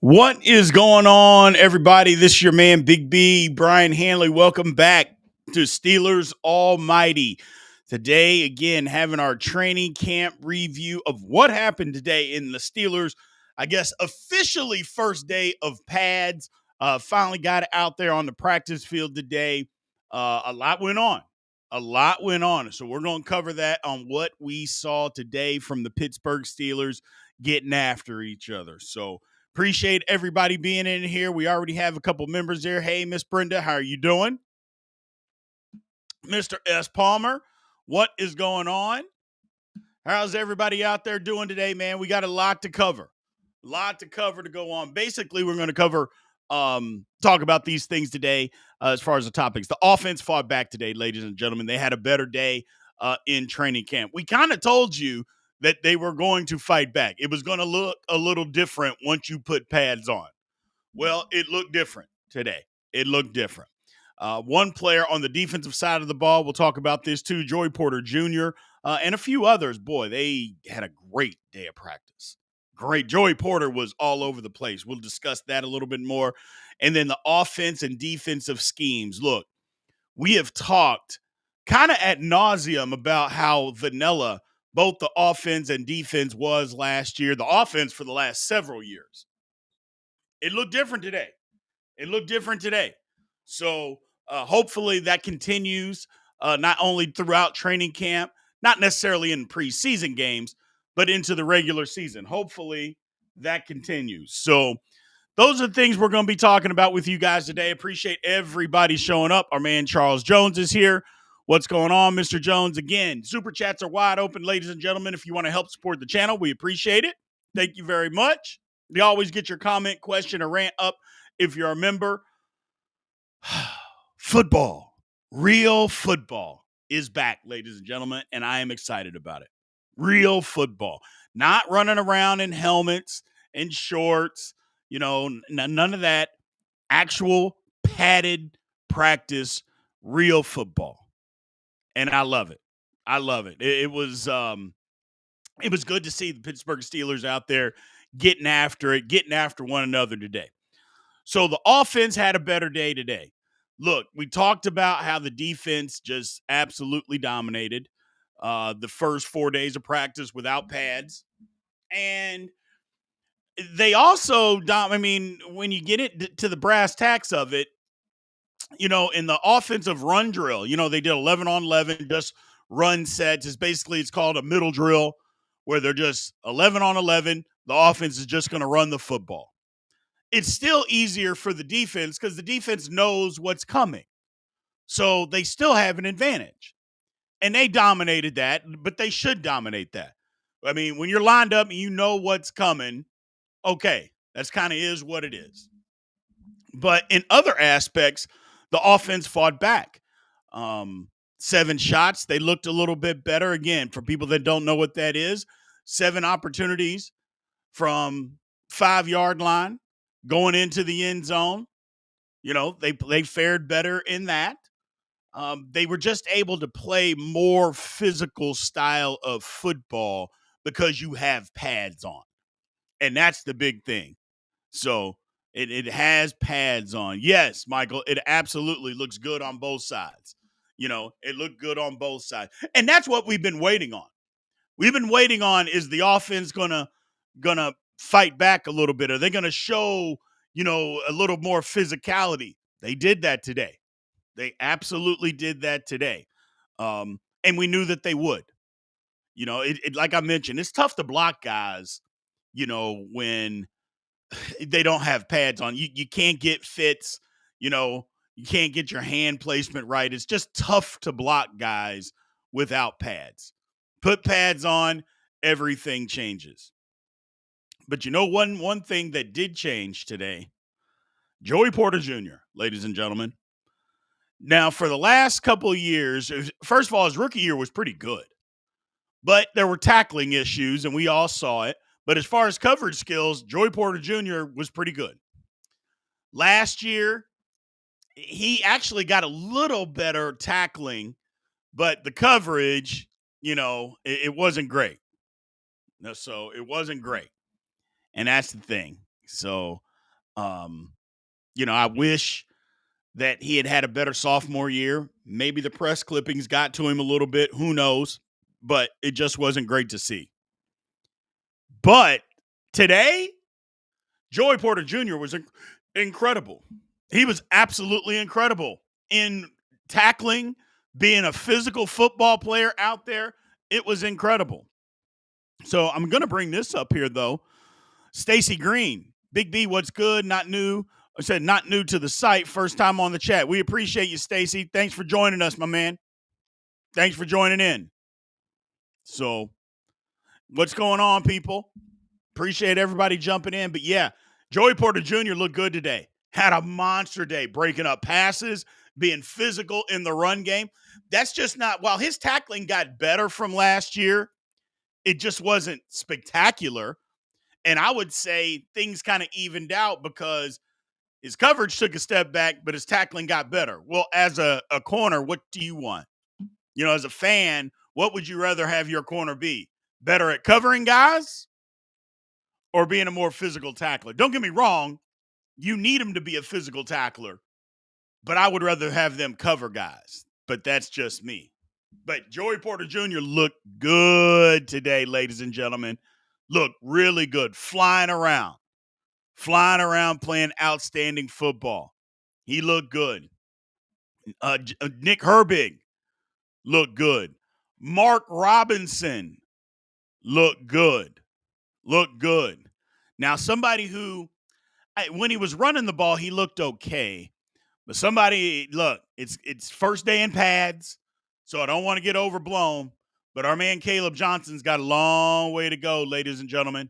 What is going on, everybody? This is your man, Big B, Brian Hanley. Welcome back to Steelers Almighty. Today, again, having our training camp review of what happened today in the Steelers. I guess officially first day of pads. Finally got out there on the practice field today. A lot went on. A lot went on. So we're going to cover that on what we saw today from the Pittsburgh Steelers getting after each other. So appreciate everybody being in here. We already have a couple members there. Hey, Miss Brenda, how are you doing? Mr. S. Palmer, what is going on? How's everybody out there doing today, man? We got a lot to cover. A lot to cover to go on. Basically, we're going to cover talk about these things today as far as the topics. The offense fought back today, ladies and gentlemen. They had a better day in training camp. We kind of told you that they were going to fight back. It was going to look a little different once you put pads on. Well, it looked different today. It looked different. One player on the defensive side of the ball, we'll talk about this too, Joey Porter Jr., and a few others. Boy, they had a great day of practice. Great. Joey Porter was all over the place. We'll discuss that a little bit more. And then the offense and defensive schemes. Look, we have talked kind of ad nauseum about how vanilla both the offense and defense was last year, the offense for the last several years. It looked different today. It looked different today. So hopefully that continues not only throughout training camp, not necessarily in preseason games, but into the regular season. Hopefully that continues. So those are the things we're going to be talking about with you guys today. Appreciate everybody showing up. Our man Charles Jones is here. What's going on, Mr. Jones? Again, super chats are wide open, ladies and gentlemen. If you want to help support the channel, we appreciate it. Thank you very much. You always get your comment, question, or rant up if you're a member. Football, real football is back, ladies and gentlemen, and I am excited about it. Real football, not running around in helmets and shorts, none of that. Actual padded practice, real football, and I love it. I love it. It was good to see the Pittsburgh Steelers out there getting after it, getting after one another today. So the offense had a better day today. Look, we talked about how the defense just absolutely dominated the first 4 days of practice without pads. And they also, when you get it to the brass tacks of it, in the offensive run drill, they did 11 on 11, just run sets. It's called a middle drill where they're just 11 on 11. The offense is just going to run the football. It's still easier for the defense because the defense knows what's coming. So they still have an advantage. And they dominated that, but they should dominate that. I mean, when you're lined up and you know what's coming, okay, that's kind of is what it is. But in other aspects, the offense fought back. 7 shots, they looked a little bit better. Again, for people that don't know what that is, 7 opportunities from 5-yard line going into the end zone. They fared better in that. They were just able to play more physical style of football because you have pads on. And that's the big thing. So it has pads on. Yes, Michael, it absolutely looks good on both sides. It looked good on both sides. And that's what we've been waiting on. We've been waiting on, is the offense gonna fight back a little bit? Are they gonna show, a little more physicality? They did that today. They absolutely did that today. And we knew that they would. Like I mentioned, it's tough to block guys, when they don't have pads on. You can't get fits, you can't get your hand placement right. It's just tough to block guys without pads. Put pads on, everything changes. But one thing that did change today, Joey Porter Jr., ladies and gentlemen. Now, for the last couple of years, first of all, his rookie year was pretty good. But there were tackling issues, and we all saw it. But as far as coverage skills, Joey Porter Jr. was pretty good. Last year, he actually got a little better tackling, but the coverage, it wasn't great. So it wasn't great. And that's the thing. So Um, I wish that he had had a better sophomore year. Maybe the press clippings got to him a little bit. Who knows? But it just wasn't great to see. But today, Joey Porter Jr. was incredible. He was absolutely incredible in tackling, being a physical football player out there. It was incredible. So I'm going to bring this up here, though. Stacy Green, Big B, what's good? Not new. I said not new to the site. First time on the chat. We appreciate you, Stacy. Thanks for joining us, my man. Thanks for joining in. So, what's going on, people? Appreciate everybody jumping in. But yeah, Joey Porter Jr. looked good today. Had a monster day, breaking up passes, being physical in the run game. That's just not, while his tackling got better from last year, it just wasn't spectacular. And I would say things kind of evened out because his coverage took a step back, but his tackling got better. Well, as a corner, what do you want? As a fan, what would you rather have your corner be? Better at covering guys or being a more physical tackler? Don't get me wrong. You need him to be a physical tackler, but I would rather have them cover guys. But that's just me. But Joey Porter Jr. looked good today, ladies and gentlemen. Looked really good. Flying around, playing outstanding football. He looked good. Nick Herbig looked good. Mark Robinson looked good. Now, somebody who, when he was running the ball, he looked okay. But somebody, look, it's first day in pads, so I don't want to get overblown. But our man Caleb Johnson's got a long way to go, ladies and gentlemen.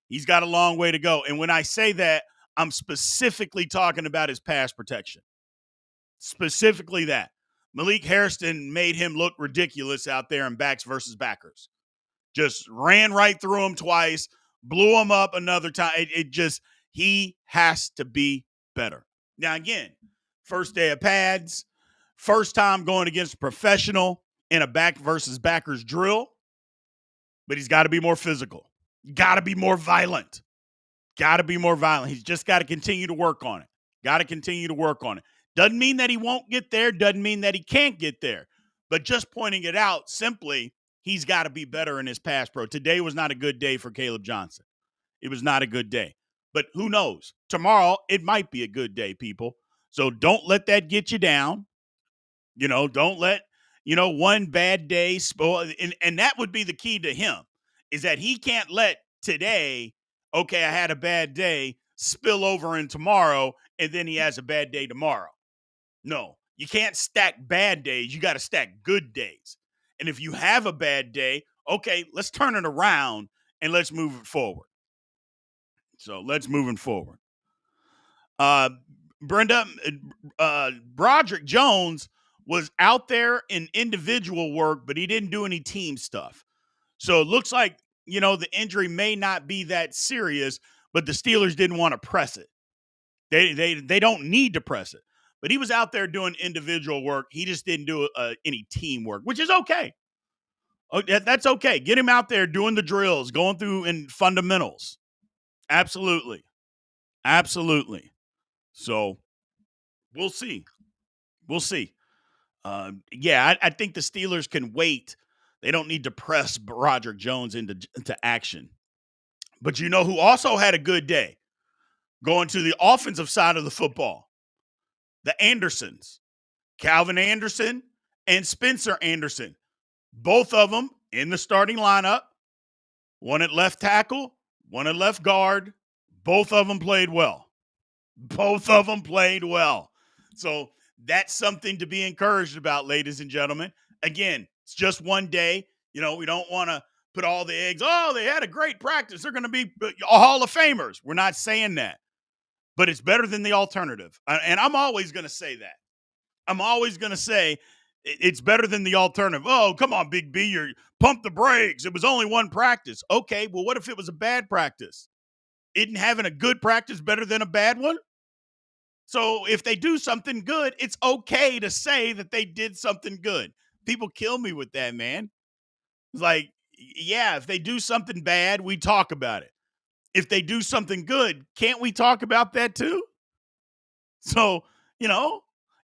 He's got a long way to go. And when I say that, I'm specifically talking about his pass protection. Specifically that. Malik Hairston made him look ridiculous out there in backs versus backers. Just ran right through him twice, blew him up another time. He has to be better. Now, again, first day of pads, first time going against a professional in a back versus backers drill, but he's got to be more physical. Got to be more violent. He's just got to continue to work on it. Doesn't mean that he won't get there. Doesn't mean that he can't get there. But just pointing it out simply, he's got to be better in his pass pro. Today was not a good day for Caleb Johnson. It was not a good day. But who knows? Tomorrow, it might be a good day, people. So don't let that get you down. Don't let, one bad day spoil. And that would be the key to him, is that he can't let today, okay, I had a bad day, spill over in tomorrow, and then he has a bad day tomorrow. No, you can't stack bad days. You got to stack good days. And if you have a bad day, okay, let's turn it around and let's move it forward. So let's move it forward. Brenda, Broderick Jones was out there in individual work, but he didn't do any team stuff. So it looks like, the injury may not be that serious, but the Steelers didn't want to press it. They don't need to press it. But he was out there doing individual work. He just didn't do any teamwork, which is okay. That's okay. Get him out there doing the drills, going through in fundamentals. Absolutely. So we'll see. I think the Steelers can wait. They don't need to press Broderick Jones into action. But you know who also had a good day? Going to the offensive side of the football. The Andersons, Calvin Anderson and Spencer Anderson, both of them in the starting lineup, one at left tackle, one at left guard. Both of them played well. So that's something to be encouraged about, ladies and gentlemen. Again, it's just one day. We don't want to put all the eggs. Oh, they had a great practice. They're going to be Hall of Famers. We're not saying that. But it's better than the alternative. And I'm always going to say that. I'm always going to say it's better than the alternative. Oh, come on, Big B, you pump the brakes. It was only one practice. Okay, well, what if it was a bad practice? Isn't having a good practice better than a bad one? So if they do something good, it's okay to say that they did something good. People kill me with that, man. It's like, yeah, if they do something bad, we talk about it. if they do something good, can't we talk about that too? So,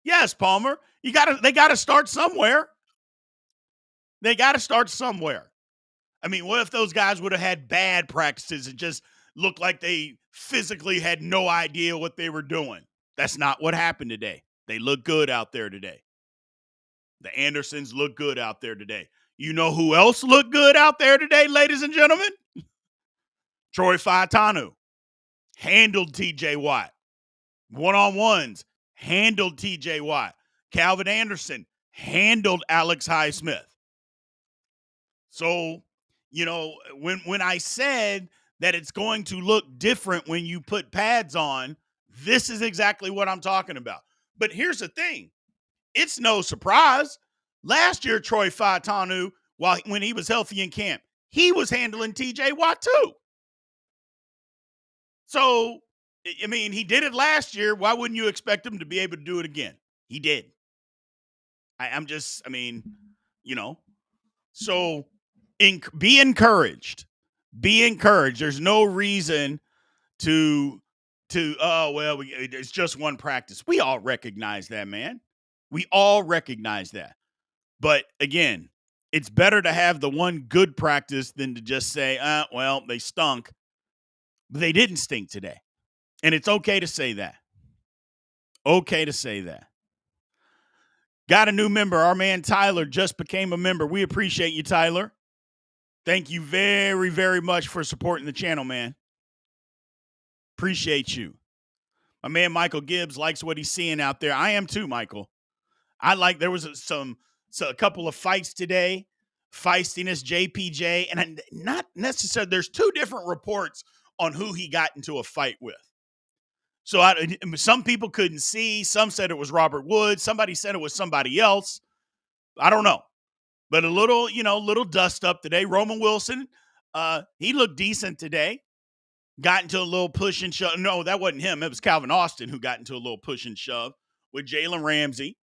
yes, Palmer, they gotta start somewhere. They gotta start somewhere. I mean, what if those guys would have had bad practices and just looked like they physically had no idea what they were doing? That's not what happened today. They look good out there today. The Andersons look good out there today. You know who else looked good out there today, ladies and gentlemen? Troy Fautanu handled TJ Watt. One-on-ones, handled TJ Watt. Calvin Anderson handled Alex Highsmith. So, when I said that it's going to look different when you put pads on, this is exactly what I'm talking about. But here's the thing. It's no surprise. Last year, Troy Fautanu, when he was healthy in camp, he was handling TJ Watt too. So, I mean, he did it last year. Why wouldn't you expect him to be able to do it again? He did. So be encouraged. Be encouraged. There's no reason to it's just one practice. We all recognize that, man. We all recognize that. But again, it's better to have the one good practice than to just say, they stunk. But they didn't stink today. And it's okay to say that. Okay to say that. Got a new member. Our man Tyler just became a member. We appreciate you, Tyler. Thank you very, very much for supporting the channel, man. Appreciate you. My man Michael Gibbs likes what he's seeing out there. I am too, Michael. There was a couple of fights today. Feistiness, JPJ, and not necessarily. There's two different reports on who he got into a fight with. So some people couldn't see. Some said it was Robert Woods. Somebody said it was somebody else. I don't know. But a little dust up today. Roman Wilson, he looked decent today. Got into a little push and shove. No, that wasn't him. It was Calvin Austin who got into a little push and shove with Jalen Ramsey,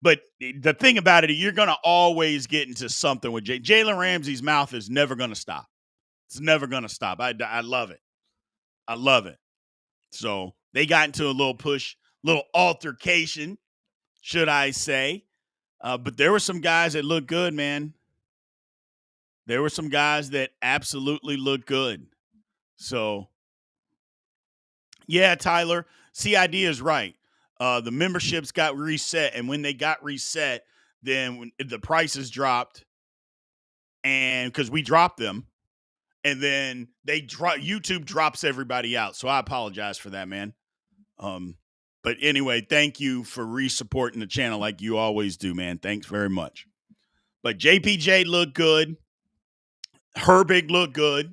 But the thing about it, you're going to always get into something with Jalen Ramsey's mouth is never going to stop. It's never going to stop. I love it. I love it. So they got into a little push, little altercation, should I say. But there were some guys that looked good, man. There were some guys that absolutely looked good. So, yeah, Tyler, CID is right. The memberships got reset, and when they got reset, then when the prices dropped, and because we dropped them, and then YouTube drops everybody out. So I apologize for that, man. But anyway, thank you for re-supporting the channel like you always do, man. Thanks very much. But JPJ looked good. Herbig looked good.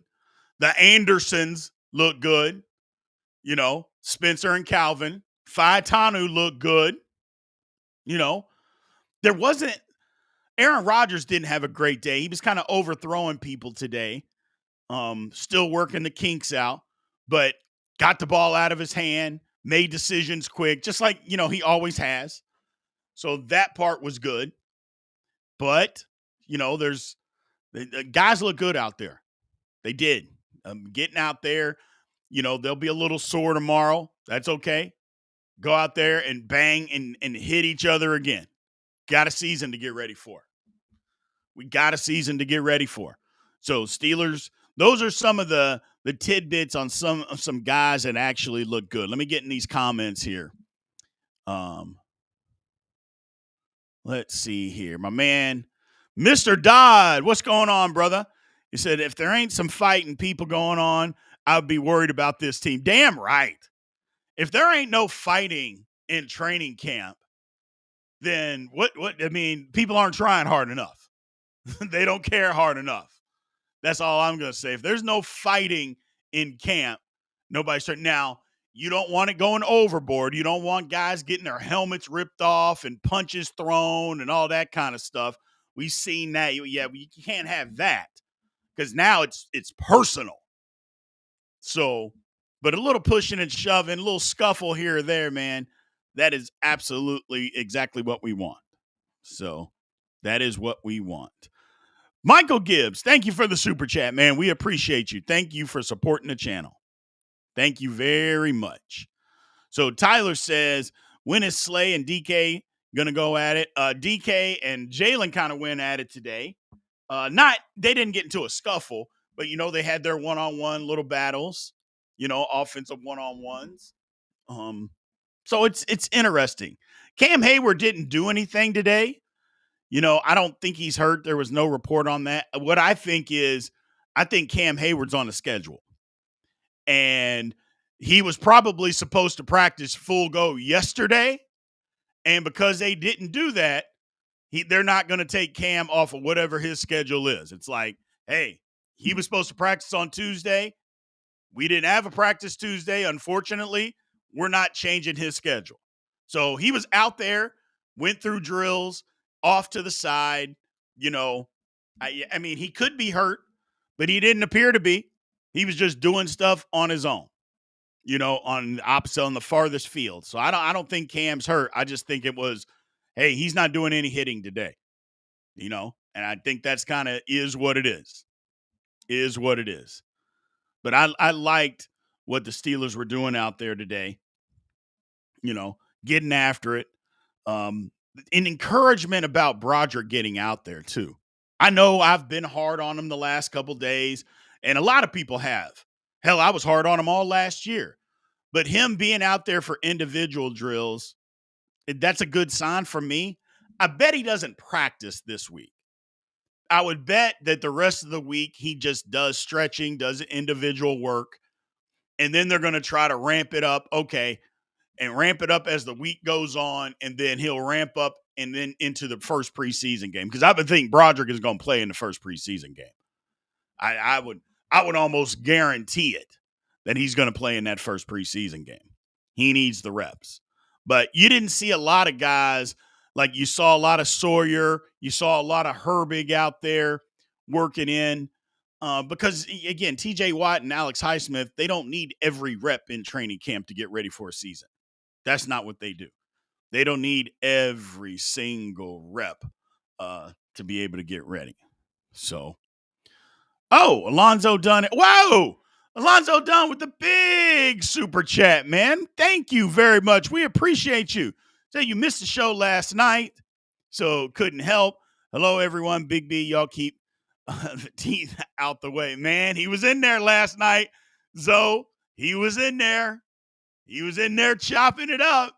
The Andersons looked good. Spencer and Calvin. Fautanu looked good. There wasn't – Aaron Rodgers didn't have a great day. He was kind of overthrowing people today. Still working the kinks out, but got the ball out of his hand, made decisions quick, just like, he always has. So that part was good. But, the guys look good out there. They did. Getting out there, they'll be a little sore tomorrow. That's okay. Go out there and bang and hit each other again. Got a season to get ready for. We got a season to get ready for. So Steelers, those are some of the tidbits on some guys that actually look good. Let me get in these comments here. Let's see here. My man, Mr. Dodd, what's going on, brother? He said, if there ain't some fighting people going on, I would be worried about this team. Damn right. If there ain't no fighting in training camp, then people aren't trying hard enough. They don't care hard enough. That's all I'm going to say. If there's no fighting in camp, nobody's starting. Now, you don't want it going overboard. You don't want guys getting their helmets ripped off and punches thrown and all that kind of stuff. We've seen that. Yeah, you can't have that because now it's personal. So, but a little pushing and shoving, a little scuffle here or there, man, that is absolutely exactly what we want. So that is what we want. Michael Gibbs, thank you for the super chat, man. We appreciate you. Thank you for supporting the channel. Thank you very much. So Tyler says, when is Slay and DK going to go at it? DK and Jalen kind of went at it today. They didn't get into a scuffle, but, they had their one-on-one little battles, offensive one-on-ones. So it's interesting. Cam Hayward didn't do anything today. I don't think he's hurt. There was no report on that. What I think Cam Hayward's on the schedule. And he was probably supposed to practice full go yesterday. And because they didn't do that, they're not going to take Cam off of whatever his schedule is. It's like, hey, he was supposed to practice on Tuesday. We didn't have a practice Tuesday. Unfortunately, we're not changing his schedule. So he was out there, went through drills, off to the side. I mean, he could be hurt, but he didn't appear to be. He was just doing stuff on his own, on the farthest field. So I don't think Cam's hurt. I just think it was, hey, he's not doing any hitting today, and I think that's kind of is what it is. But I liked what the Steelers were doing out there today, getting after it. An encouragement about Broderick getting out there too. I know I've been hard on him the last couple days, and a lot of people have. Hell, I was hard on him all last year. But him being out there for individual drills, that's a good sign for me. I bet he doesn't practice this week. I would bet that the rest of the week he just does stretching, does individual work, and then they're going to try to ramp it up. Okay, and ramp it up as the week goes on, and then he'll ramp up and then into the first preseason game. Because I would think Broderick is going to play in the first preseason game. I would almost guarantee it that he's going to play in that first preseason game. He needs the reps. But you didn't see a lot of guys, like you saw a lot of Sawyer, you saw a lot of Herbig out there working in. Because, again, TJ Watt and Alex Highsmith, they don't need every rep in training camp to get ready for a season. That's not what they do. They don't need every single rep to be able to get ready. So, Alonzo Dunn. Whoa! Alonzo Dunn with the big super chat, man. Thank you very much. We appreciate you. So you missed the show last night, so couldn't help. Hello, everyone. Big B, y'all keep the teeth out the way. Man, he was in there last night. Zoe, he was in there. He was in there chopping it up.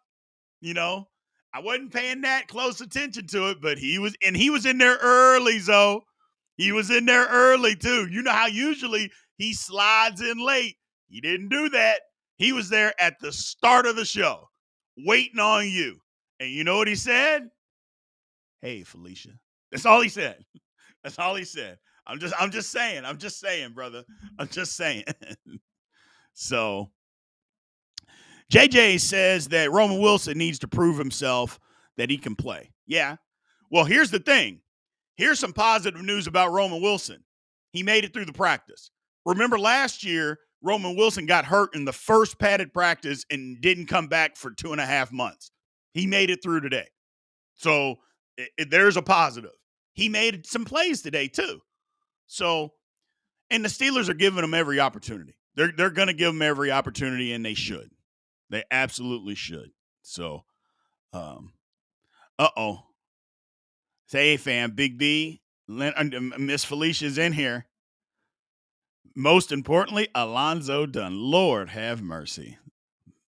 I wasn't paying that close attention to it, but he was in there early, Zoe. He was in there early, too. You know how usually he slides in late. He didn't do that. He was there at the start of the show, waiting on you. And you know what he said? Hey, Felicia. That's all he said. That's all he said. I'm just saying, brother. I'm just saying. So, JJ says that Roman Wilson needs to prove himself that he can play. Yeah. Well, here's the thing. Here's some positive news about Roman Wilson. He made it through the practice. Remember last year, Roman Wilson got hurt in the first padded practice and didn't come back for 2.5 months. He made it through today. So there's a positive. He made some plays today too. So, and the Steelers are giving him every opportunity. They're going to give him every opportunity, and they should. They absolutely should. So, Say, hey, fam, Big B, Miss Felicia's in here. Most importantly, Alonzo Dunn. Lord have mercy.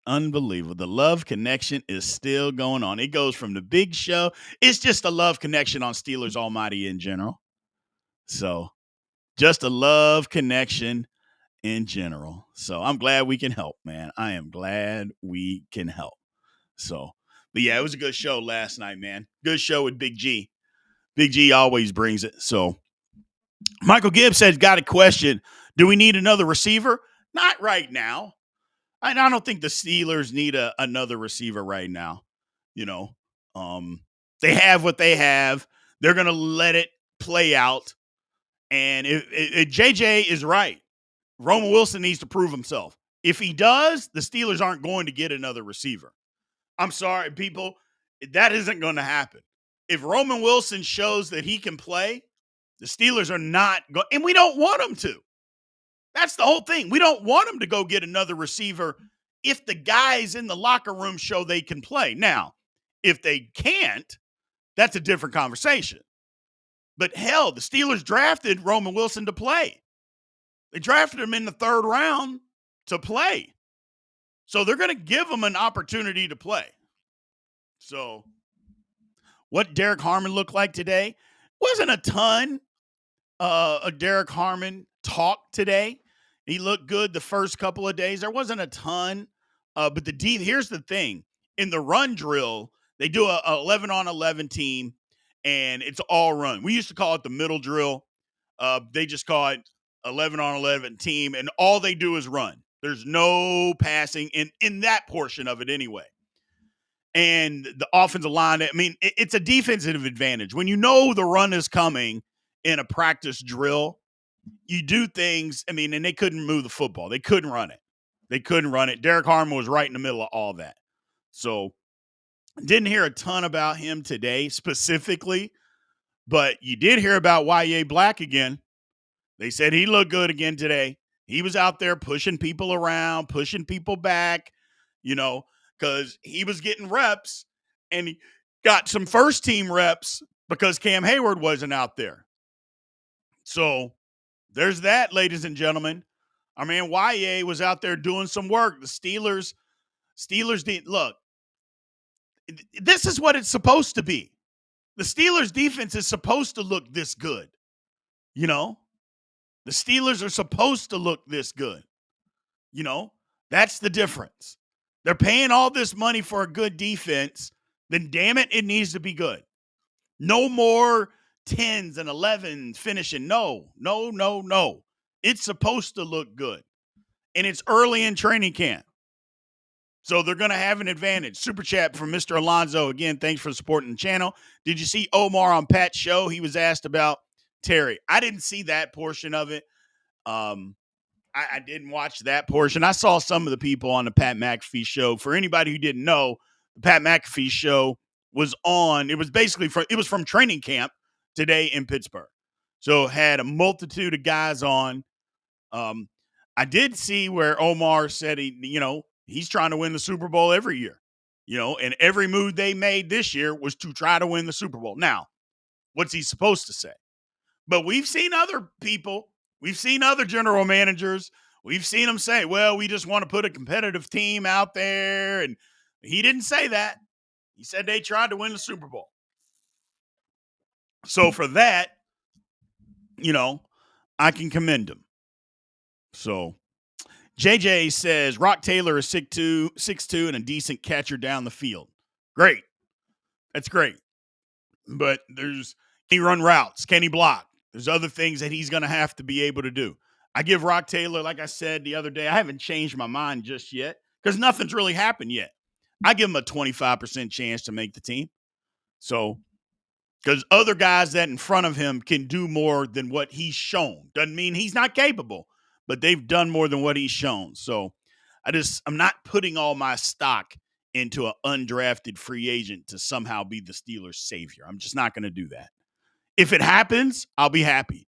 Unbelievable. The love connection is still going on. It goes from the big show. It's just a love connection on Steelers Almighty in general. So, just a love connection in general. So, I'm glad we can help, man. I am glad we can help. So, but yeah, it was a good show last night, man. Good show with Big G. Big G always brings it. So, Michael Gibbs said, got a question. Do we need another receiver? Not right now. I don't think the Steelers need another receiver right now. They have what they have. They're going to let it play out. And JJ is right. Roman Wilson needs to prove himself. If he does, the Steelers aren't going to get another receiver. I'm sorry, people. That isn't going to happen. If Roman Wilson shows that he can play, The Steelers are not going, and we don't want them to. That's the whole thing. We don't want them to go get another receiver if the guys in the locker room show they can play. Now, if they can't, that's a different conversation. But hell, the Steelers drafted Roman Wilson to play. They drafted him in the 3rd round to play. So they're going to give him an opportunity to play. So what Derek Harmon looked like today wasn't a ton of Derek Harmon talk today. He looked good the first couple of days. There wasn't a ton, but here's the thing. In the run drill, they do a 11-on-11 team, and it's all run. We used to call it the middle drill. They just call it 11-on-11 team, and all they do is run. There's no passing in that portion of it anyway. And the offensive line, I mean, it's a defensive advantage. When you know the run is coming in a practice drill, you do things, I mean, and they couldn't move the football. They couldn't run it. Derek Harmon was right in the middle of all that. So didn't hear a ton about him today specifically, but you did hear about Y.A. Black again. They said he looked good again today. He was out there pushing people around, pushing people back, because he was getting reps, and he got some first-team reps because Cam Hayward wasn't out there. So there's that, ladies and gentlemen. Our man Y.A. was out there doing some work. The Steelers did look. This is what it's supposed to be. The Steelers defense is supposed to look this good. The Steelers are supposed to look this good. That's the difference. They're paying all this money for a good defense, then damn it, it needs to be good. No more 10s and 11s finishing. No. It's supposed to look good. And it's early in training camp. So they're going to have an advantage. Super chat from Mr. Alonzo. Again, thanks for supporting the channel. Did you see Omar on Pat's show? He was asked about Terry. I didn't see that portion of it. I didn't watch that portion. I saw some of the people on the Pat McAfee show. For anybody who didn't know, the Pat McAfee show was on. It was basically from training camp today in Pittsburgh. So had a multitude of guys on. I did see where Omar said he's trying to win the Super Bowl every year, and every move they made this year was to try to win the Super Bowl. Now, what's he supposed to say? But we've seen other people. We've seen other general managers. We've seen them say, well, we just want to put a competitive team out there. And he didn't say that. He said they tried to win the Super Bowl. So for that, I can commend him. So JJ says, Rock Taylor is 6'2", and a decent catcher down the field. Great. That's great. But can he run routes? Can he block? There's other things that he's going to have to be able to do. I give Rock Taylor, like I said the other day, I haven't changed my mind just yet because nothing's really happened yet. I give him a 25% chance to make the team. So, because other guys that in front of him can do more than what he's shown. Doesn't mean he's not capable, but they've done more than what he's shown. So, I'm not putting all my stock into an undrafted free agent to somehow be the Steelers' savior. I'm just not going to do that. If it happens, I'll be happy.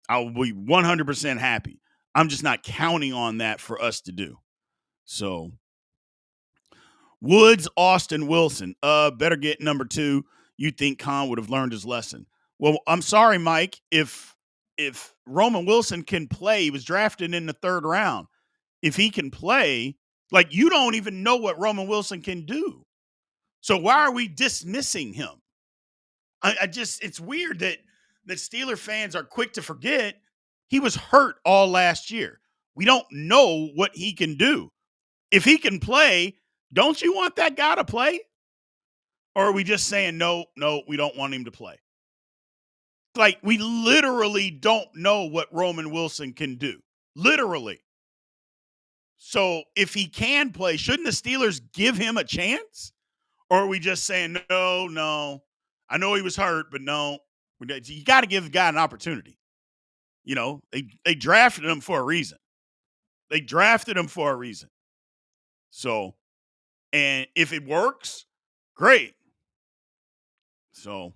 I'll be 100% happy. I'm just not counting on that for us to do. So, Woods, Austin, Wilson. Better get number 2. You think Khan would have learned his lesson. Well, I'm sorry, Mike. If Roman Wilson can play, he was drafted in the 3rd round. If he can play, you don't even know what Roman Wilson can do. So why are we dismissing him? It's weird that Steeler fans are quick to forget he was hurt all last year. We don't know what he can do. If he can play, don't you want that guy to play? Or are we just saying, no, we don't want him to play? We literally don't know what Roman Wilson can do. Literally. So if he can play, shouldn't the Steelers give him a chance? Or are we just saying, no, I know he was hurt, but no. You got to give the guy an opportunity. They drafted him for a reason. So, and if it works, great. So,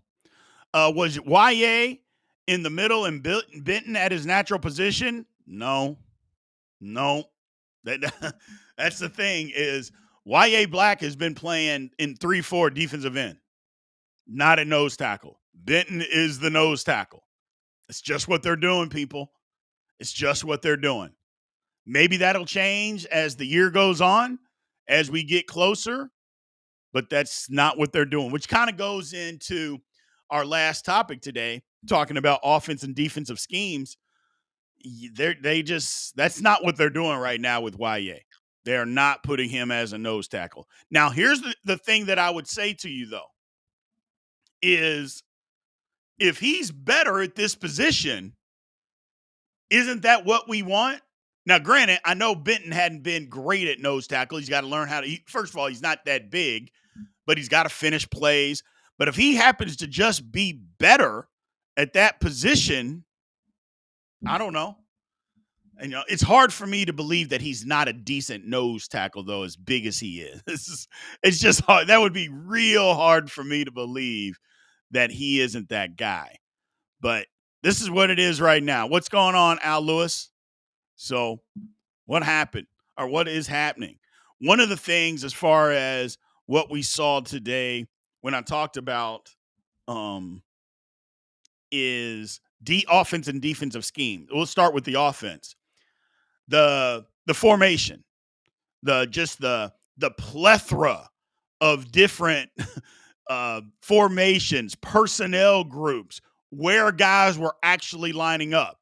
was it YA in the middle and Benton at his natural position? No, no. That that's the thing is Y.A. Black has been playing in 3-4 defensive end, not at nose tackle. Benton is the nose tackle. It's just what they're doing, people. It's just what they're doing. Maybe that'll change as the year goes on, as we get closer, but that's not what they're doing, which kind of goes into our last topic today, talking about offense and defensive schemes. That's not what they're doing right now with YA. They are not putting him as a nose tackle. Now, here's the thing that I would say to you, though, is if he's better at this position, isn't that what we want? Now, granted, I know Benton hadn't been great at nose tackle. He's got to learn how to. First of all, he's not that big, but he's got to finish plays. But if he happens to just be better at that position, I don't know. And it's hard for me to believe that he's not a decent nose tackle, though, as big as he is. It's just hard. That would be real hard for me to believe that he isn't that guy. But this is what it is right now. What's going on, Al Lewis? So what happened or what is happening? One of the things as far as what we saw today when I talked about is offense and defensive scheme. We'll start with the offense. The formation, the plethora of different formations, personnel groups, where guys were actually lining up.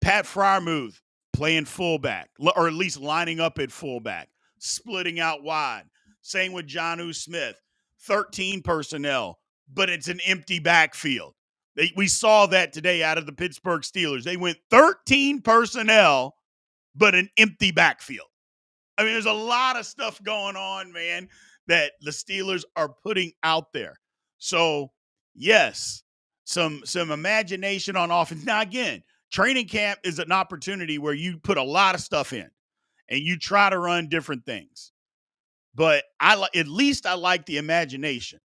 Pat Freiermuth playing fullback, or at least lining up at fullback, splitting out wide. Same with Jonnu Smith, 13 personnel, but it's an empty backfield. We saw that today out of the Pittsburgh Steelers. They went 13 personnel, but an empty backfield. I mean, there's a lot of stuff going on, man, that the Steelers are putting out there. So, yes, some imagination on offense. Now, again, training camp is an opportunity where you put a lot of stuff in and you try to run different things. But at least I like the imagination.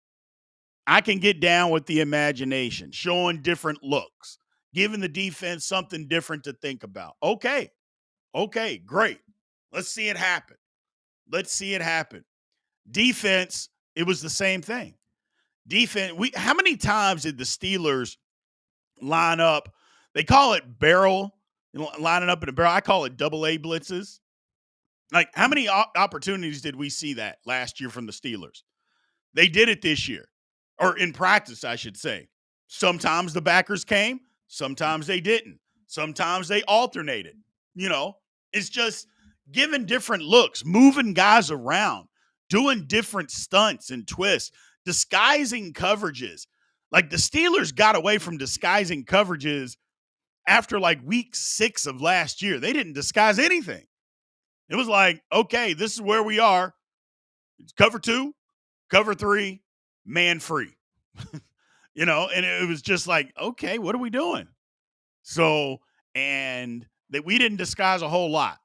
I can get down with the imagination, showing different looks, giving the defense something different to think about. Okay, great. Let's see it happen. Defense, it was the same thing. Defense, how many times did the Steelers line up? They call it barrel, lining up in a barrel. I call it double A blitzes. Like, how many opportunities did we see that last year from the Steelers? They did it this year, or in practice, I should say. Sometimes the backers came, sometimes they didn't. Sometimes they alternated. It's just giving different looks, moving guys around, doing different stunts and twists, disguising coverages. Like, the Steelers got away from disguising coverages after like week 6 of last year. They didn't disguise anything. It was like, okay, this is where we are. It's cover 2, cover 3, man free. And it was just like, okay, what are we doing? So, and that we didn't disguise a whole lot.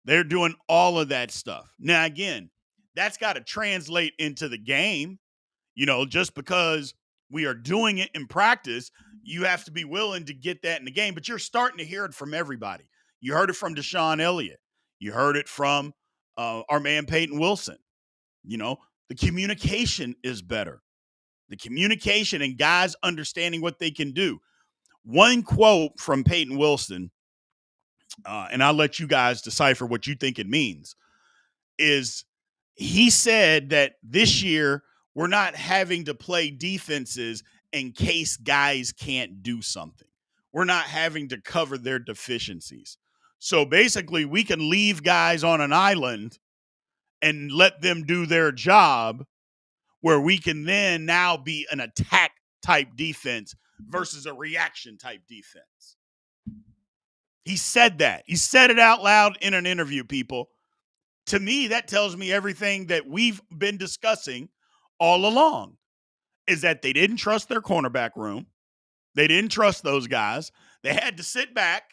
They're doing all of that stuff. Now, again, that's got to translate into the game. Just because we are doing it in practice, you have to be willing to get that in the game. But you're starting to hear it from everybody. You heard it from Deshaun Elliott. You heard it from our man Peyton Wilson. The communication is better. The communication and guys understanding what they can do. One quote from Peyton Wilson, and I'll let you guys decipher what you think it means, is he said that this year we're not having to play defenses in case guys can't do something. We're not having to cover their deficiencies. So basically, we can leave guys on an island and let them do their job, where we can then now be an attack type defense versus a reaction type defense. He said that. He said it out loud in an interview, people. To me, that tells me everything that we've been discussing all along, is that they didn't trust their cornerback room. They didn't trust those guys. They had to sit back,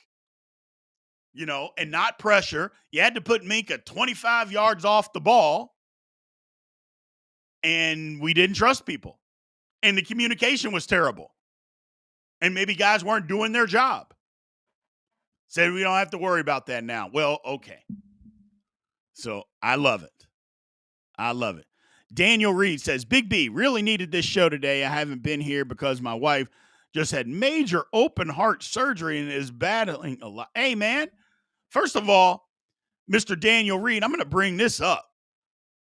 and not pressure. You had to put Minkah 25 yards off the ball, and we didn't trust people. And the communication was terrible. And maybe guys weren't doing their job. Said we don't have to worry about that now. Well, okay. So I love it. I love it. Daniel Reed says, Big B, really needed this show today. I haven't been here because my wife just had major open heart surgery and is battling a lot. Hey, man, first of all, Mr. Daniel Reed, I'm going to bring this up.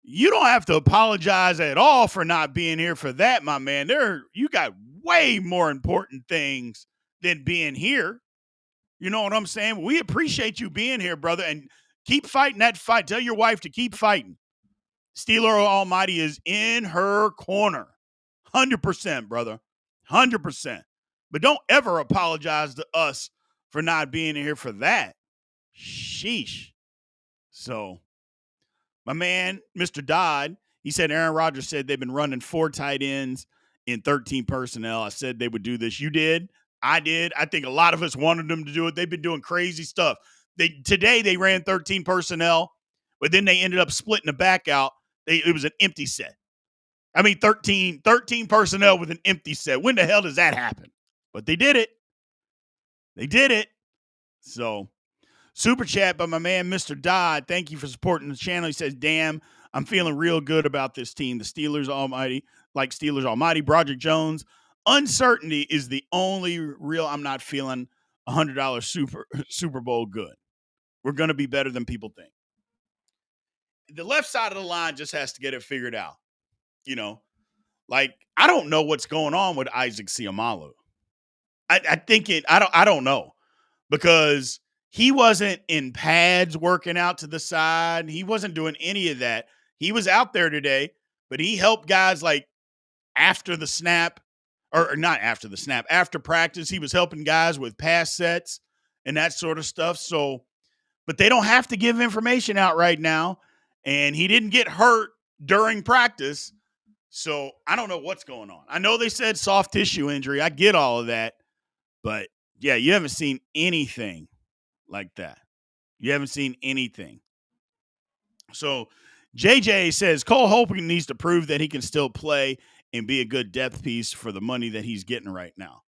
You don't have to apologize at all for not being here for that, my man. You got way more important things than being here. You know what I'm saying? We appreciate you being here, brother, and keep fighting that fight. Tell your wife to keep fighting. Steeler Almighty is in her corner. 100%, brother. 100%. But don't ever apologize to us for not being here for that. Sheesh. So, my man, Mr. Dodd, he said Aaron Rodgers said they've been running 4 tight ends in 13 personnel. I said they would do this. You did. I did. I think a lot of us wanted them to do it. They've been doing crazy stuff. Today they ran 13 personnel, but then they ended up splitting the back out. It was an empty set. I mean, 13 personnel with an empty set. When the hell does that happen? But they did it. They did it. So, super chat by my man, Mr. Dodd. Thank you for supporting the channel. He says, damn, I'm feeling real good about this team. The Steelers Almighty, like Steelers Almighty, Broderick Jones. Uncertainty is the only real I'm not feeling $100 Super Bowl good. We're going to be better than people think. The left side of the line just has to get it figured out. You know, like, I don't know what's going on with Isaac Seumalo. I don't know, because he wasn't in pads working out to the side. He wasn't doing any of that. He was out there today, but he helped guys like after the snap, or not after the snap, after practice. He was helping guys with pass sets and that sort of stuff. So, but they don't have to give information out right now. And he didn't get hurt during practice. So I don't know what's going on. I know they said soft tissue injury. I get all of that. But yeah, you haven't seen anything like that. You haven't seen anything. So JJ says Cole Holcomb needs to prove that he can still play and be a good depth piece for the money that he's getting right now.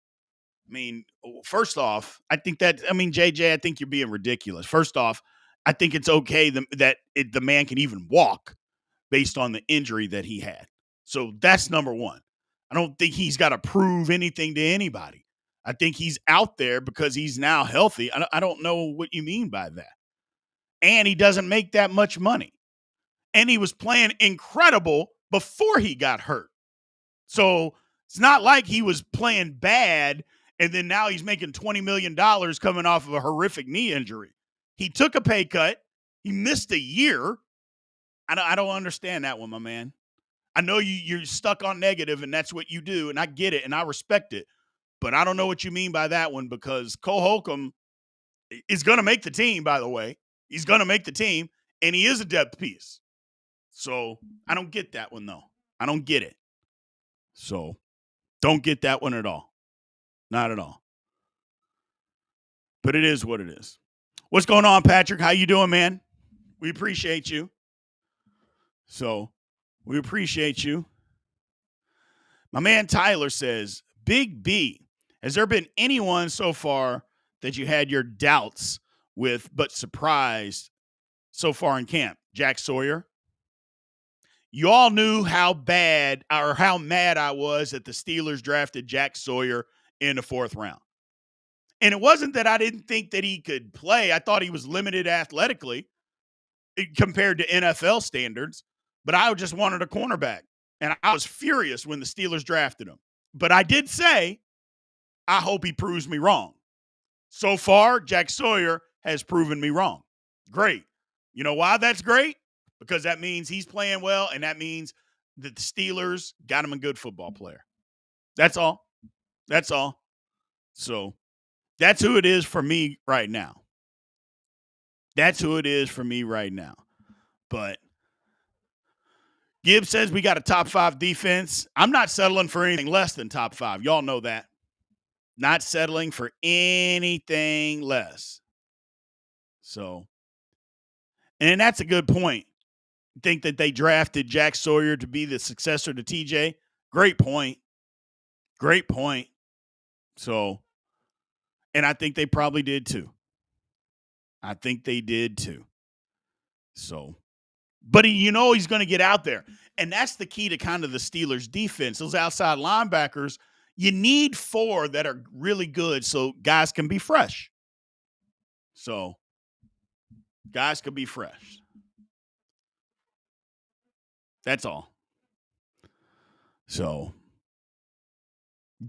I mean, first off, JJ, I think you're being ridiculous. First off, I think it's okay that the man can even walk based on the injury that he had. So that's number one. I don't think he's got to prove anything to anybody. I think he's out there because he's now healthy. I don't know what you mean by that. And he doesn't make that much money. And he was playing incredible before he got hurt. So it's not like he was playing bad and then now he's making $20 million coming off of a horrific knee injury. He took a pay cut. He missed a year. I don't understand that one, my man. I know you're stuck on negative, and that's what you do, and I get it, and I respect it. But I don't know what you mean by that one, because Cole Holcomb is going to make the team, by the way. He's going to make the team, and he is a depth piece. So I don't get that one, though. I don't get it. So don't get that one at all. Not at all. But it is what it is. What's going on, Patrick? How you doing, man? We appreciate you. So we appreciate you. My man Tyler says, Big B, has there been anyone so far that you had your doubts with but surprised so far in camp? Jack Sawyer. You all knew how bad or how mad I was that the Steelers drafted Jack Sawyer in the 4th round. And it wasn't that I didn't think that he could play. I thought he was limited athletically compared to NFL standards, but I just wanted a cornerback. And I was furious when the Steelers drafted him. But I did say, I hope he proves me wrong. So far, Jack Sawyer has proven me wrong. Great. You know why that's great? Because that means he's playing well, and that means that the Steelers got him a good football player. That's all. That's all. So that's who it is for me right now. That's who it is for me right now. But Gibbs says we got a top 5 defense. I'm not settling for anything less than top 5. Y'all know that. Not settling for anything less. So, and that's a good point. Think that they drafted Jack Sawyer to be the successor to TJ? Great point. Great point. So, and I think they probably did too. I think they did too. So, but he's going to get out there. And that's the key to kind of the Steelers defense. Those outside linebackers, you need 4 that are really good so guys can be fresh. So, guys can be fresh. That's all. So,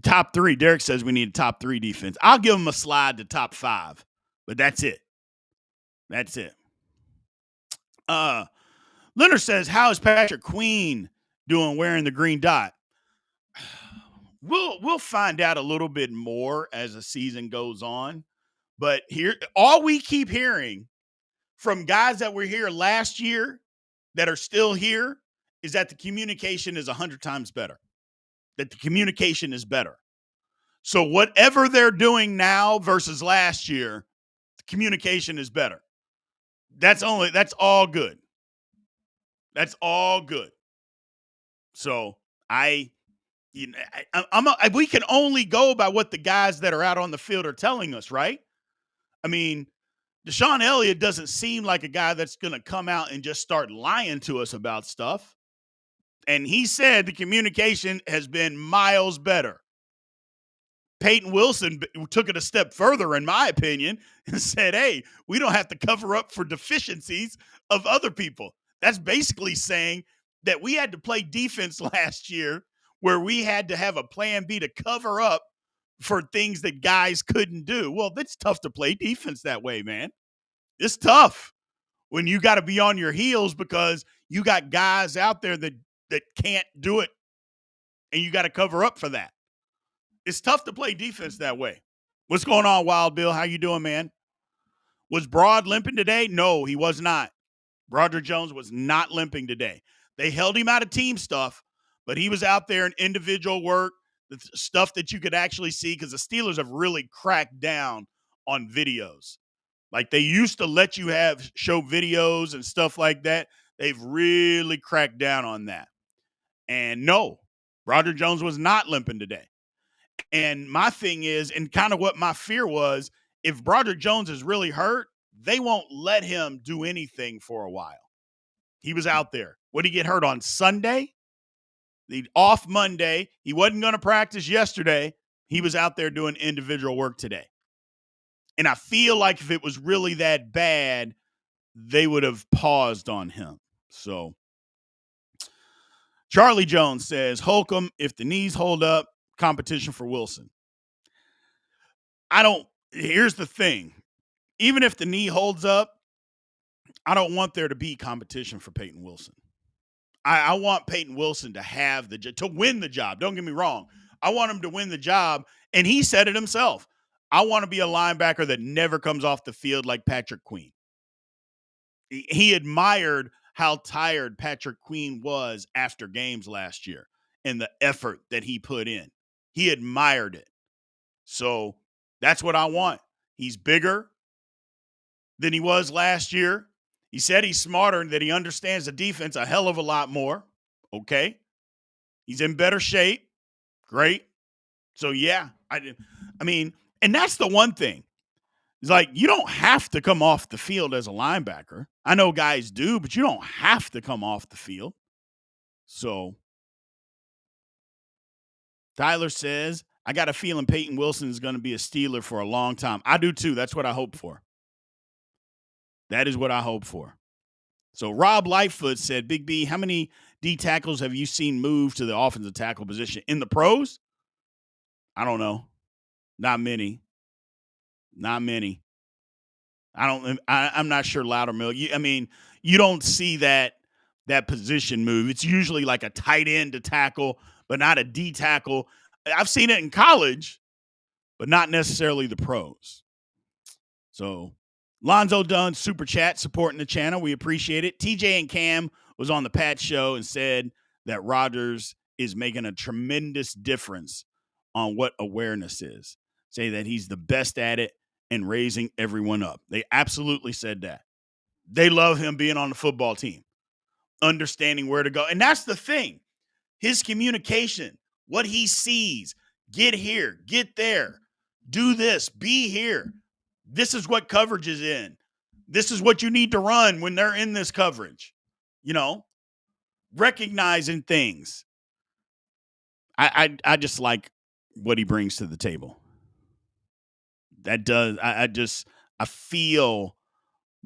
top 3. Derek says we need a top 3 defense. I'll give him a slide to top 5, but that's it. That's it. Leonard says, how is Patrick Queen doing wearing the green dot? We'll find out a little bit more as the season goes on. But here, all we keep hearing from guys that were here last year that are still here is that the communication is 100 times better. That the communication is better. So whatever they're doing now versus last year, the communication is better. That's all good. That's all good. So we can only go by what the guys that are out on the field are telling us, right? I mean, Deshaun Elliott doesn't seem like a guy that's going to come out and just start lying to us about stuff. And he said the communication has been miles better. Peyton Wilson took it a step further, in my opinion, and said, hey, we don't have to cover up for deficiencies of other people. That's basically saying that we had to play defense last year where we had to have a plan B to cover up for things that guys couldn't do. Well, it's tough to play defense that way, man. It's tough when you got to be on your heels because you got guys out there that can't do it, and you got to cover up for that. It's tough to play defense that way. What's going on, Wild Bill? How you doing, man? Was Broad limping today? No, he was not. Broderick Jones was not limping today. They held him out of team stuff, but he was out there in individual work, the stuff that you could actually see because the Steelers have really cracked down on videos. Like they used to let you show videos and stuff like that. They've really cracked down on that. And no, Broderick Jones was not limping today. And my thing is, and kind of what my fear was, if Broderick Jones is really hurt, they won't let him do anything for a while. He was out there. What did he get hurt on Sunday? Off Monday. He wasn't going to practice yesterday. He was out there doing individual work today. And I feel like if it was really that bad, they would have paused on him. So Charlie Jones says, Holcomb, if the knees hold up, competition for Wilson. Here's the thing. Even if the knee holds up, I don't want there to be competition for Peyton Wilson. I want Peyton Wilson to win the job. Don't get me wrong. I want him to win the job. And he said it himself. I want to be a linebacker that never comes off the field like Patrick Queen. He admired how tired Patrick Queen was after games last year and the effort that he put in. He admired it. So that's what I want. He's bigger than he was last year. He said he's smarter and that he understands the defense a hell of a lot more. Okay. He's in better shape. Great. So, yeah, I mean, and that's the one thing. It's like you don't have to come off the field as a linebacker. I know guys do, but you don't have to come off the field. So, Tyler says, I got a feeling Peyton Wilson is going to be a Steeler for a long time. I do too. That's what I hope for. That is what I hope for. So Rob Lightfoot said, Big B, how many D tackles have you seen move to the offensive tackle position in the pros? I don't know. Not many. I'm not sure Loudermilk. You don't see that position move. It's usually like a tight end to tackle, but not a D tackle. I've seen it in college, but not necessarily the pros. So Lonzo Dunn, super chat, supporting the channel. We appreciate it. TJ and Cam was on the Pat Show and said that Rodgers is making a tremendous difference on what awareness is. Say that he's the best at it and raising everyone up. They absolutely said that. They love him being on the football team, understanding where to go. And that's the thing. His communication, what he sees, Get here, get there, do this, be here. This is what coverage is in. This is what you need to run when they're in this coverage. You know, recognizing things. I just like what he brings to the table. That does I feel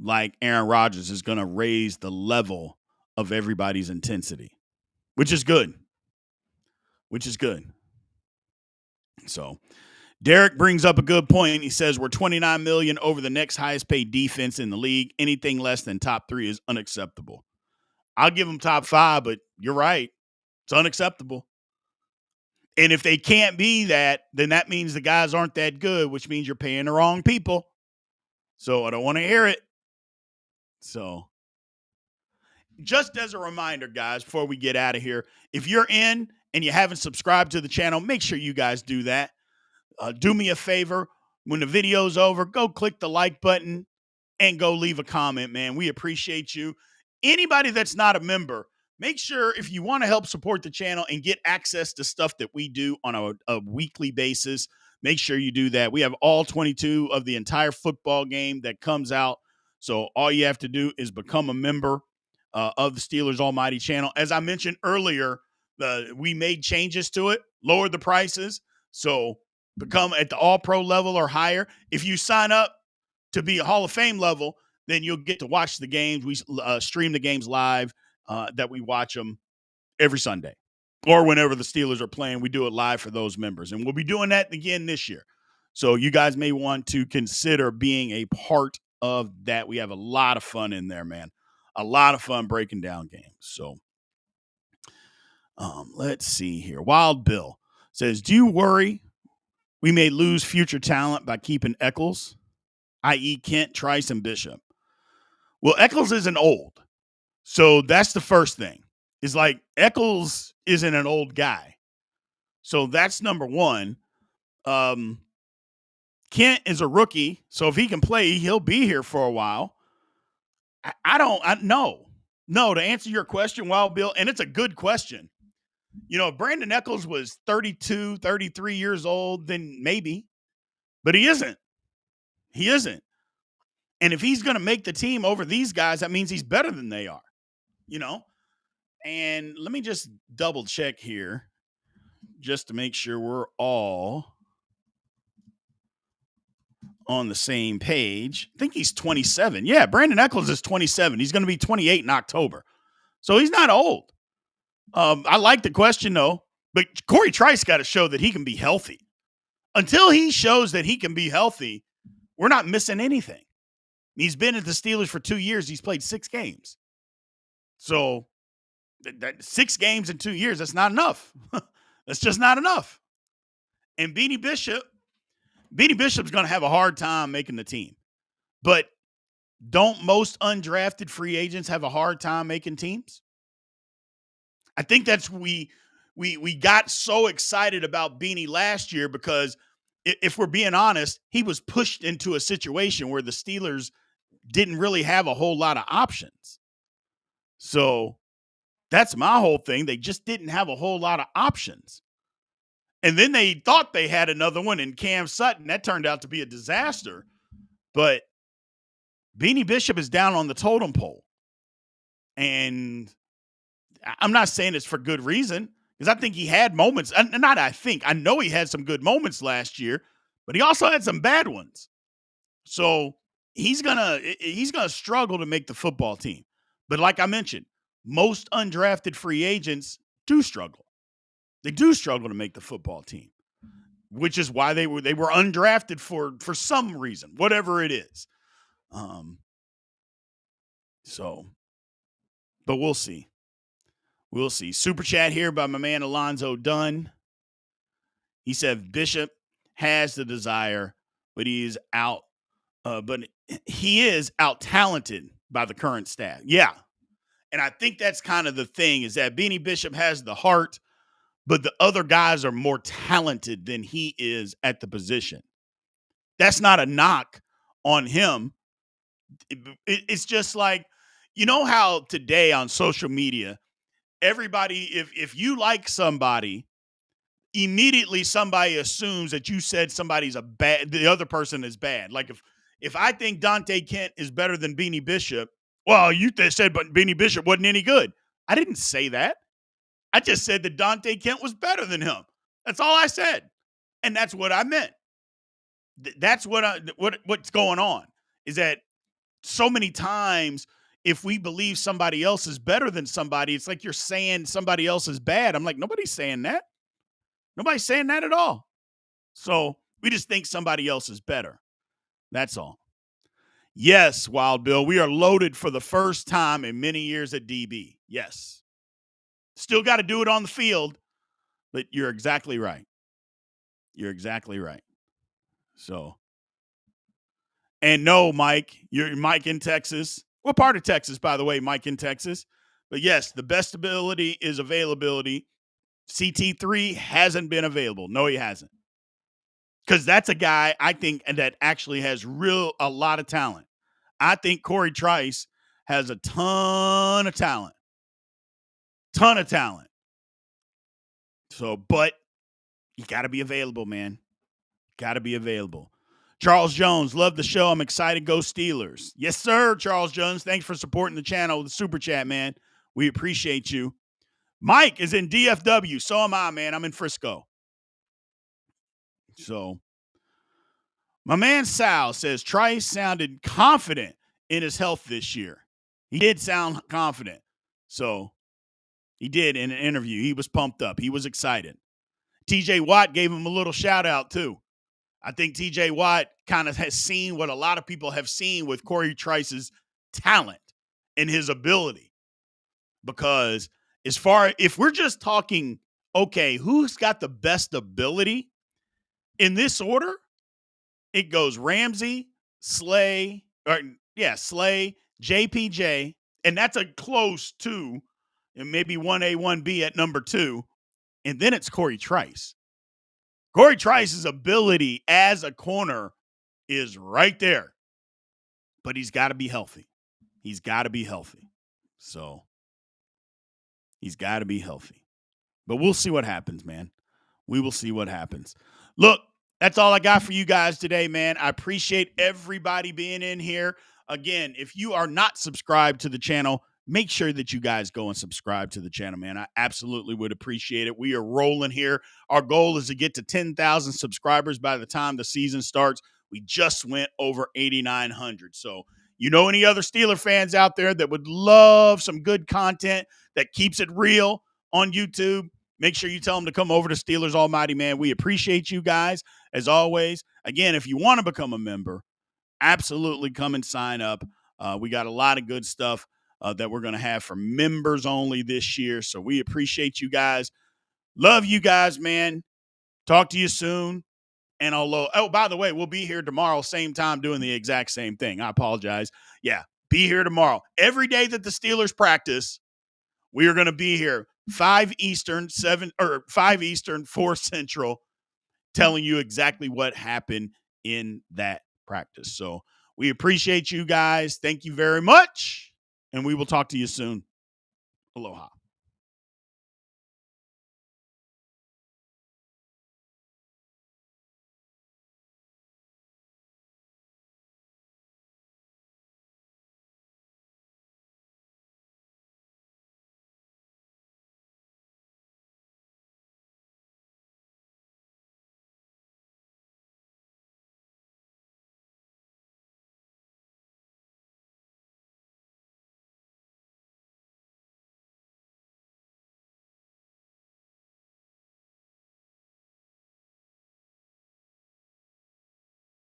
like Aaron Rodgers is going to raise the level of everybody's intensity, which is good. Which is good. So, Derek brings up a good point. He says we're 29 million over the next highest paid defense in the league. Anything less than top 3 is unacceptable. I'll give them top 5, but you're right. It's unacceptable. And if they can't be that, then that means the guys aren't that good, which means you're paying the wrong people. So I don't want to hear it. So just as a reminder, guys, before we get out of here, if you're in and you haven't subscribed to the channel, make sure you guys do that. Do me a favor. When the video's over, go click the like button and go leave a comment, man. We appreciate you. Anybody that's not a member, make sure if you want to help support the channel and get access to stuff that we do on a weekly basis, make sure you do that. We have all 22 of the entire football game that comes out. So all you have to do is become a member of the Steelers Almighty channel. As I mentioned earlier, we made changes to it, lowered the prices. So become at the all-pro level or higher. If you sign up to be a Hall of Fame level, then you'll get to watch the games. We stream the games live, that we watch them every Sunday. Or whenever the Steelers are playing, we do it live for those members. And we'll be doing that again this year. So you guys may want to consider being a part of that. We have a lot of fun in there, man. A lot of fun breaking down games. So let's see here. Wild Bill says, do you worry we may lose future talent by keeping Eccles, i.e. Kent, Trice, and Bishop? Well, Eccles isn't old. So that's the first thing. Is like Eccles isn't an old guy. So that's number one. Kent is a rookie. So if he can play, he'll be here for a while. No, to answer your question, Wild Bill, and it's a good question. You know, if Brandon Eccles was 32, 33 years old, then maybe. But he isn't. He isn't. And if he's going to make the team over these guys, that means he's better than they are, you know? And let me just double check here just to make sure we're all on the same page. I think he's 27. Yeah, Brandon Eccles is 27. He's going to be 28 in October. So he's not old. I like the question, though. But Corey Trice got to show that he can be healthy. Until he shows that he can be healthy, we're not missing anything. He's been at the Steelers for 2 years. He's played 6 games. So 6 games in 2 years, that's not enough. That's just not enough. And Beanie Bishop's going to have a hard time making the team. But don't most undrafted free agents have a hard time making teams? I think that's we got so excited about Beanie last year because if we're being honest, he was pushed into a situation where the Steelers didn't really have a whole lot of options. So that's my whole thing. They just didn't have a whole lot of options. And then they thought they had another one in Cam Sutton. That turned out to be a disaster. But Beanie Bishop is down on the totem pole. And I'm not saying it's for good reason, because I think he had moments. I know he had some good moments last year, but he also had some bad ones. So he's gonna struggle to make the football team. But like I mentioned, most undrafted free agents do struggle. They do struggle to make the football team, which is why they were undrafted for some reason, whatever it is. But we'll see. We'll see. Super chat here by my man Alonzo Dunn. He said Bishop has the desire, but he is out. But he is out talented by the current staff. Yeah. And I think that's kind of the thing, is that Beanie Bishop has the heart, but the other guys are more talented than he is at the position. That's not a knock on him. It's just like, you know how today on social media, everybody, if you like somebody, immediately somebody assumes that you said the other person is bad. Like if I think Dante Kent is better than Beanie Bishop, well, you said but Beanie Bishop wasn't any good. I didn't say that. I just said that Dante Kent was better than him. That's all I said. And that's what I meant. That's what's going on is that so many times if we believe somebody else is better than somebody, it's like you're saying somebody else is bad. I'm like, nobody's saying that. Nobody's saying that at all. So we just think somebody else is better. That's all. Yes, Wild Bill, we are loaded for the first time in many years at DB. Yes. Still got to do it on the field, but you're exactly right. You're exactly right. So, and no, Mike, you're Mike in Texas. What part of Texas, by the way, Mike in Texas? But yes, the best ability is availability. CT3 hasn't been available. No, he hasn't. Because that's a guy I think that actually has a lot of talent. I think Corey Trice has a ton of talent. Ton of talent. So, but you got to be available, man. Got to be available. Charles Jones, love the show. I'm excited. Go Steelers. Yes, sir, Charles Jones. Thanks for supporting the channel with the super chat, man. We appreciate you. Mike is in DFW. So am I, man. I'm in Frisco. So, my man Sal says Trice sounded confident in his health this year. He did sound confident. So, he did in an interview. He was pumped up. He was excited. TJ Watt gave him a little shout out, too. I think TJ Watt kind of has seen what a lot of people have seen with Corey Trice's talent and his ability. Because if we're just talking, okay, who's got the best ability in this order? It goes Ramsey, Slay, JPJ, and that's a close 2, and maybe 1A, 1B at number 2. And then it's Corey Trice. Corey Trice's ability as a corner is right there. But he's got to be healthy. He's got to be healthy. So he's got to be healthy. But we'll see what happens, man. We will see what happens. Look, that's all I got for you guys today, man. I appreciate everybody being in here. Again, if you are not subscribed to the channel, make sure that you guys go and subscribe to the channel, man. I absolutely would appreciate it. We are rolling here. Our goal is to get to 10,000 subscribers by the time the season starts. We just went over 8,900. So, you know, any other Steeler fans out there that would love some good content that keeps it real on YouTube, make sure you tell them to come over to Steelers Almighty, man. We appreciate you guys, as always. Again, if you want to become a member, absolutely come and sign up. We got a lot of good stuff that we're going to have for members only this year. So we appreciate you guys. Love you guys, man. Talk to you soon. And by the way, we'll be here tomorrow, same time, doing the exact same thing. I apologize. Yeah, be here tomorrow. Every day that the Steelers practice, we are going to be here 5 Eastern, 4 Central, telling you exactly what happened in that practice. So we appreciate you guys. Thank you very much. And we will talk to you soon. Aloha.